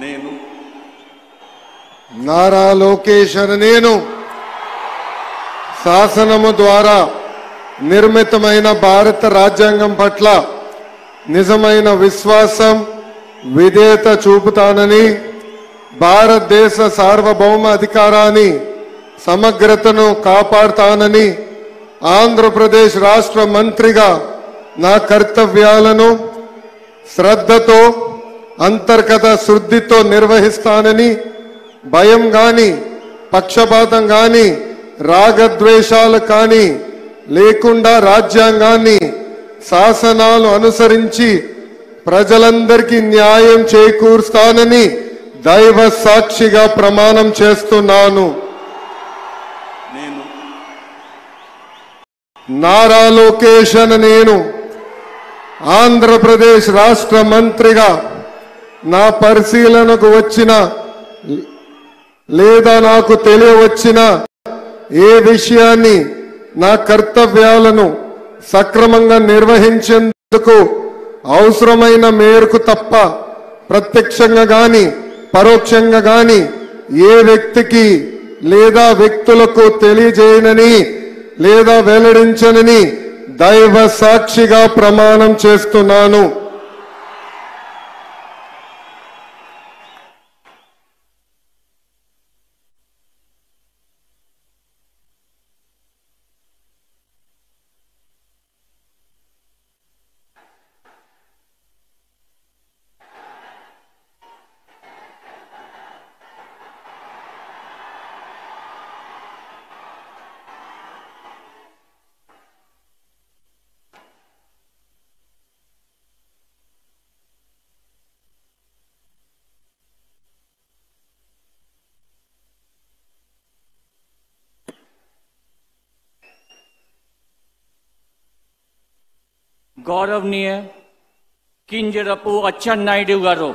నేను నారా లోకేష్ అనే నేను శాసనము ద్వారా నిర్మితమైన భారత రాజ్యాంగం పట్ల నిజమైన విశ్వాసం విధేయత చూపుతానని భారతదేశ సార్వభౌమ అధికారాన్ని సమగ్రతను కాపాడుతానని ఆంధ్రప్రదేశ్ రాష్ట్ర మంత్రిగా నా కర్తవ్యాలను శ్రద్ధతో అంతర్గత శుద్ధితో నిర్వహిస్తానని భయం గాని పక్షపాతం గాని రాగద్వేషాలు కానీ లేకుండా రాజ్యాంగాన్ని శాసనాలు అనుసరించి ప్రజలందరికీ న్యాయం చేకూరుస్తానని దైవ సాక్షిగా ప్రమాణం చేస్తున్నాను. నారా లోకేష్ అనే నేను ఆంధ్రప్రదేశ్ రాష్ట్ర మంత్రిగా నా పరిశీలనకు వచ్చిన లేదా నాకు తెలియవచ్చిన ఏ విషయాన్ని నా కర్తవ్యాలను సక్రమంగా నిర్వహించేందుకు అవసరమైన మేరకు తప్ప ప్రత్యక్షంగా గాని పరోక్షంగా గాని ఏ వ్యక్తికి లేదా వ్యక్తులకు తెలియజేయనని లేదా వెల్లడించనని దైవ సాక్షిగా ప్రమాణం చేస్తున్నాను. गौरवनीय किंजरपु अच्चन्नायडू गारू